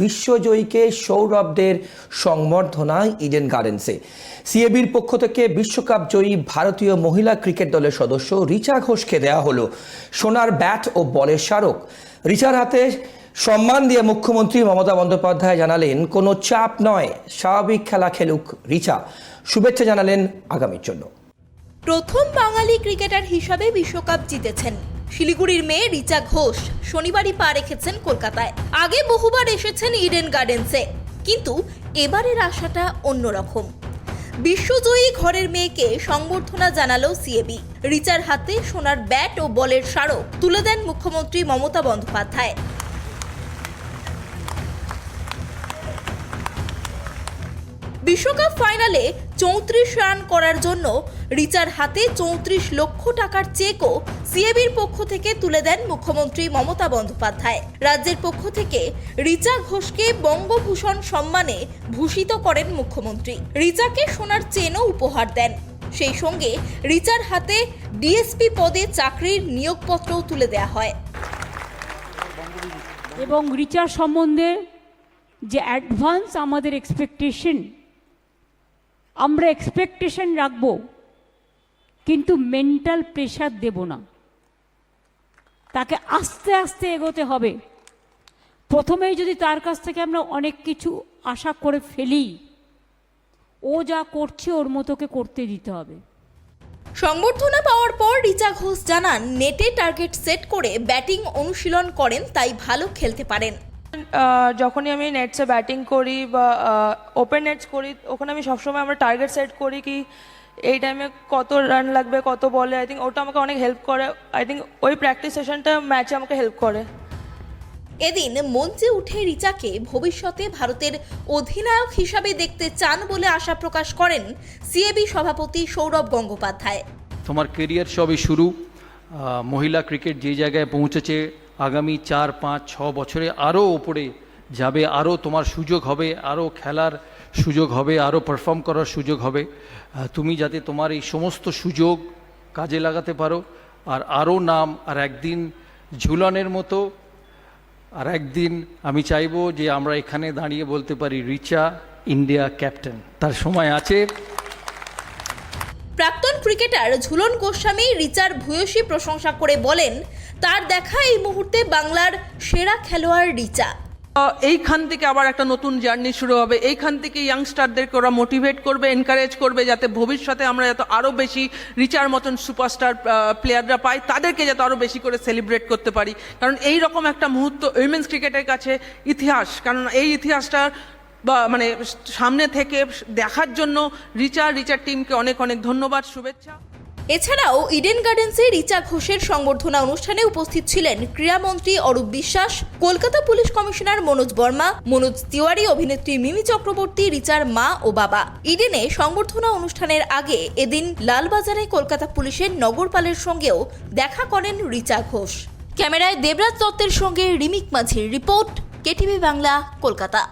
বিশ্বজয়ীকে সৌরভদের সংবর্ধনায় ইডেন গার্ডেন্সে সিএবির পক্ষ থেকে বিশ্বকাপ জয়ী ভারতীয় মহিলা ক্রিকেট দলের সদস্য রিচা ঘোষকে দেওয়া হলো সোনার ব্যাট ও বলের স্মারক। রিচার হাতে সম্মান দিয়ে মুখ্যমন্ত্রী মমতা বন্দ্যোপাধ্যায় জানালেন, কোনো চাপ নয়, স্বাভাবিক খেলা খেলুক রিচা। শুভেচ্ছা জানালেন আগামীর জন্য। প্রথম বাঙালি ক্রিকেটার হিসাবে বিশ্বকাপ জিতেছেন শিলিগুড়ির মেয়ে রিচা ঘোষ শনিবারই পা রেখেছেন কলকাতায়। আগে বহুবার এসেছেন ইডেন গার্ডেন্সে, কিন্তু এবারের আশাটা অন্যরকম। বিশ্বজয়ী ঘরের মেয়েকে সংবর্ধনা জানালো সিএবি। রিচার হাতে সোনার ব্যাট ও বলের স্মারক তুলে দেন মুখ্যমন্ত্রী মমতা বন্দ্যোপাধ্যায়। বিশ্বকাপ ফাইনালে 34 রান করার জন্য রিচার হাতে 34 লক্ষ টাকার চেকও সিএবির পক্ষ থেকে তুলে দেন মুখ্যমন্ত্রী মমতা বন্দ্যোপাধ্যায়। রাজ্যের পক্ষ থেকে রিচা ঘোষকে বঙ্গভূষণ সম্মানে ভূষিত করেন মুখ্যমন্ত্রী। রিচাকে সোনার চেনও উপহার দেন। সেই সঙ্গে রিচার হাতে ডিএসপি পদে চাকরির নিয়োগপত্রও তুলে দেওয়া হয়। এবং রিচার সম্বন্ধে যে অ্যাডভান্স আমাদের এক্সপেকটেশন, আমরা এক্সপেকটেশন রাখব, কিন্তু মেন্টাল প্রেশার দেব না। তাকে আস্তে আস্তে এগোতে হবে। প্রথমেই যদি তার কাছ থেকে আমরা অনেক কিছু আশা করে ফেলি, ও যা করছে ওর মতোকে করতে দিতে হবে। সংবর্ধনা পাওয়ার পর রিচা ঘোষ জানান, নেটে টার্গেট সেট করে ব্যাটিং অনুশীলন করেন, তাই ভালো খেলতে পারেন। যখনই আমি নেটসে ব্যাটিং করি বা ওপেন নেটস করি, ওখানে আমি সবসময় আমরা টার্গেট সেট করি কি এই টাইমে কত রান লাগবে, কত বলে। আই থিঙ্ক ওটা আমাকে অনেক হেল্প করে। আই থিঙ্ক ওই প্র্যাকটিস সেশনটা ম্যাচে আমাকে হেল্প করে। এদিন মঞ্চে উঠে রিচাকে ভবিষ্যতে ভারতের অধিনায়ক হিসাবে দেখতে চান বলে আশা প্রকাশ করেন সিএবি সভাপতি সৌরভ গঙ্গোপাধ্যায়। তোমার কেরিয়ার সবই শুরু। মহিলা ক্রিকেট যে জায়গায় পৌঁছেছে, আগামী 4, 5, 6 বছরে আরও ওপরে যাবে। আরও তোমার সুযোগ হবে, আরও খেলার সুযোগ হবে, আরও পারফর্ম করার সুযোগ হবে। তুমি যাতে তোমার এই সমস্ত সুযোগ কাজে লাগাতে পারো, আর আরও নাম, আর একদিন ঝুলনের মতো, আর একদিন আমি চাইবো যে আমরা এখানে দাঁড়িয়ে বলতে পারি রিচা ইন্ডিয়া ক্যাপ্টেন। তার সময় আছে। প্রাক্তন ক্রিকেটার ঝুলন গোস্বামী রিচার ভূয়সী প্রশংসা করে বলেন, তার দেখা এই মুহূর্তে বাংলার সেরা খেলোয়াড় রিচা। এইখান থেকে আবার একটা নতুন জার্নি শুরু হবে। এইখান থেকে ইয়াংস্টারদেরকে ওরা মোটিভেট করবে, এনকারেজ করবে, যাতে ভবিষ্যতে আমরা যাতে আরও বেশি রিচার মতন সুপারস্টার প্লেয়াররা পাই, তাদেরকে যাতে আরও বেশি করে সেলিব্রেট করতে পারি। কারণ এই রকম একটা মুহূর্ত উইমেন্স ক্রিকেটের কাছে ইতিহাস। কারণ এই ইতিহাসটার মানে সামনে থেকে দেখার জন্য রিচার টিমকে অনেক অনেক ধন্যবাদ, শুভেচ্ছা। এছাড়াও ইডেন গার্ডেন্সে রিচা ঘোষের সংবর্ধনা অনুষ্ঠানে উপস্থিত ছিলেন ক্রীড়ামন্ত্রী অরূপ বিশ্বাস, কলকাতা পুলিশ কমিশনার মনোজ বর্মা, মনোজ তিওয়ারি, অভিনেত্রী মিমি চক্রবর্তী, রিচার মা ও বাবা। ইডেনে সংবর্ধনা অনুষ্ঠানের আগে এদিন লালবাজারে কলকাতা পুলিশের নগরপালের সঙ্গেও দেখা করেন রিচা ঘোষ। ক্যামেরায় দেবরাজ দত্তের সঙ্গে রিমিক মাঝির রিপোর্ট, কেটিভি বাংলা, কলকাতা।